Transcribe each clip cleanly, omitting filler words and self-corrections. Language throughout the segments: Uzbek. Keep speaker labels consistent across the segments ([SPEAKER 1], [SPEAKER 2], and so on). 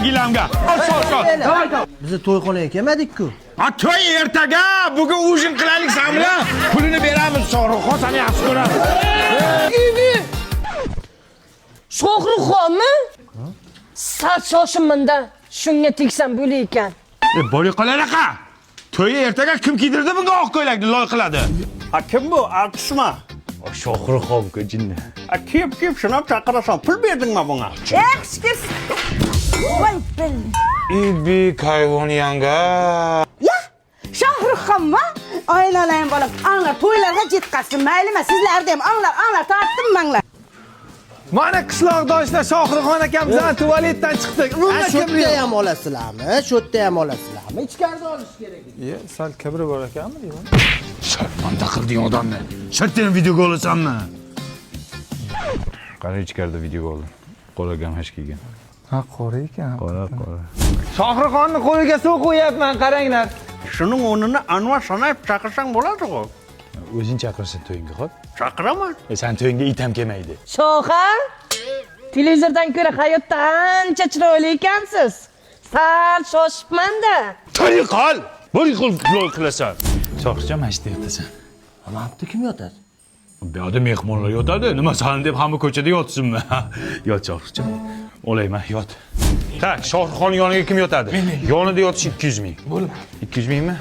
[SPEAKER 1] gilamga. Sol.
[SPEAKER 2] Bizni to'yxonaga kelmadik-ku.
[SPEAKER 1] Ha to'y ertaga, bugun ujin qilaylik sen bilan. Pulini beramiz, Shohruxxon seni yaxshi ko'radi.
[SPEAKER 3] Shohruxxonmi? Sal shoshimminda. Shunga tegsam bo'lar ekan.
[SPEAKER 1] Bo'li qolaraqa. To'y ertaga kim kiydirdi bunga oq ko'ylakni loy qiladi?
[SPEAKER 4] Ha kim bu? Artistmi?
[SPEAKER 1] Shohruxxon-ku jinni.
[SPEAKER 4] Ha kiyib shunab chaqirasan. Pul berdingmi bunga?
[SPEAKER 5] Excuse. Voy bil.
[SPEAKER 1] İbik hayvon yanga.
[SPEAKER 5] Ya, Shohruxxonmi? Oilalang bolam, anglar to'ylarga yetkazsin. Maylimi, sizlarda ham anglar tortdim manglar.
[SPEAKER 6] Mana qishloqdoshlar Shohruxxon akamizdan tualetdan chiqdik.
[SPEAKER 2] Shu yerda ham olasizlarmi? Shu yerda ham olasizlarmi? Ichkarida olish kerak.
[SPEAKER 6] Sal kibri bor ekanmi deyman.
[SPEAKER 1] Sharmanda qilding odamni. Shatdan videoga olasanmi? Qara ichkarida videoga oldi. Qo'liga hash kelgan.
[SPEAKER 6] Ha, qora ekan.
[SPEAKER 1] Qora.
[SPEAKER 6] Shohruxxonni qo'liga suv qo'yapman, qaranglar.
[SPEAKER 4] Shuning o'rnini Anvar sanayib chaqirsang bo'ladi-ku.
[SPEAKER 1] O'zing chaqirsin to'yingga, xo'p?
[SPEAKER 4] Chaqiraman.
[SPEAKER 1] Sen to'yingga it ham kelmaydi.
[SPEAKER 3] Shoha? Televizordan ko'ra hayotda ancha chiroyli ekansiz. Sal shoshibman-da.
[SPEAKER 1] To'y qol. Bir qil qilasan. Shohruxjon mashta yotasan.
[SPEAKER 2] Mana bu kim yotadi?
[SPEAKER 1] Bu yerda mehmonlar yotadi. Nima san deb hamma ko'chada yotsinmi? Yot Shohruxjon. Olayman, yot. Tak, Shohruxxon yoniga kim yotadi? Yonida yotish 200 ming. Bo'ldi. 200 mingmi?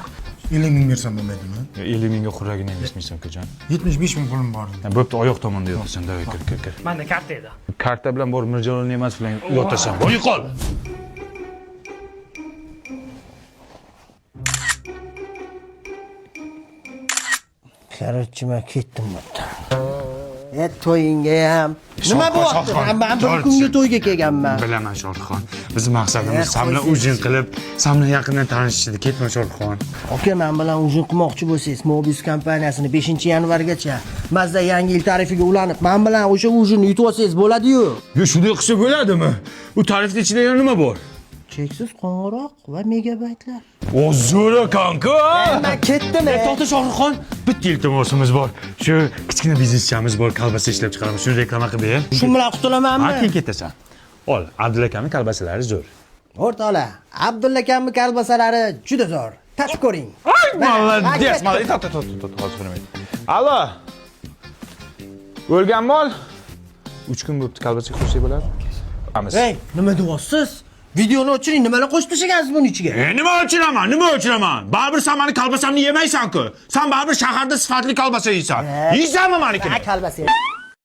[SPEAKER 7] 50 ming bersam bo'lmaydimi?
[SPEAKER 1] 50 mingga xurragini emishmisan, ukajon.
[SPEAKER 7] 75 ming pulim bor.
[SPEAKER 1] Bo'pti, oyoq tomonda yotasan, davay kir.
[SPEAKER 6] Menda karta edi.
[SPEAKER 1] Karta bilan borib Mirjalolning emas bilan yotasan. Bo'y qol.
[SPEAKER 2] Qarorchi, men ketdim bo'pti. To'yingga ham. Nima bo'pti? Men bir kunga to'yga kelganman.
[SPEAKER 1] Bilaman Shohruxxon. Bizning maqsadimiz sen bilan ujin qilib, sen bilan yaqindan tanishishdi. Ketma Shohruxxon.
[SPEAKER 2] Aka, men bilan ujin qilmoqchi bo'lsangiz, Mobius kompaniyasini 5-yanvargacha Mazda yangi yil tarifiga ulanib, men bilan o'sha ujinni yutib olsangiz bo'ladi-yu.
[SPEAKER 1] Yo, shunday qilsa bo'ladimi? U tarifning ichida yana nima bor?
[SPEAKER 2] Cheksiz qo'ng'iroq va megabaytlar.
[SPEAKER 1] O zo'ra kanka.
[SPEAKER 2] Men ketdim.
[SPEAKER 1] To'xta Shohruxxon, bitta iltimosimiz bor. Shu kichkina bizneschamiz bor, kolbasa ishlab chiqaramiz. Shuni reklama qilib ber.
[SPEAKER 2] Shu bilan qutulamanmi?
[SPEAKER 1] Keyin ketasan. Ol, Abdulla akamning kolbasalari zo'r.
[SPEAKER 2] O'rtoqlar, Abdulla akamning kolbasalari juda zo'r. Tatib ko'ring.
[SPEAKER 1] Молодец, молодец. Hozir Allo. O'lgan mol 3 kun bo'pti, kolbasa qo'shsak bo'ladi?
[SPEAKER 2] Hey, nima deyapsiz? Videoni o'chiring, nimalar qo'shib tashlagansiz buning ichiga?
[SPEAKER 1] Nima o'chiraman? Baribir sen meni kolbasamni yemaysan-ku. Sen baribir shaharda sifatli kolbasa yeysan. Yeysanmi menikini?
[SPEAKER 2] Kolbasa.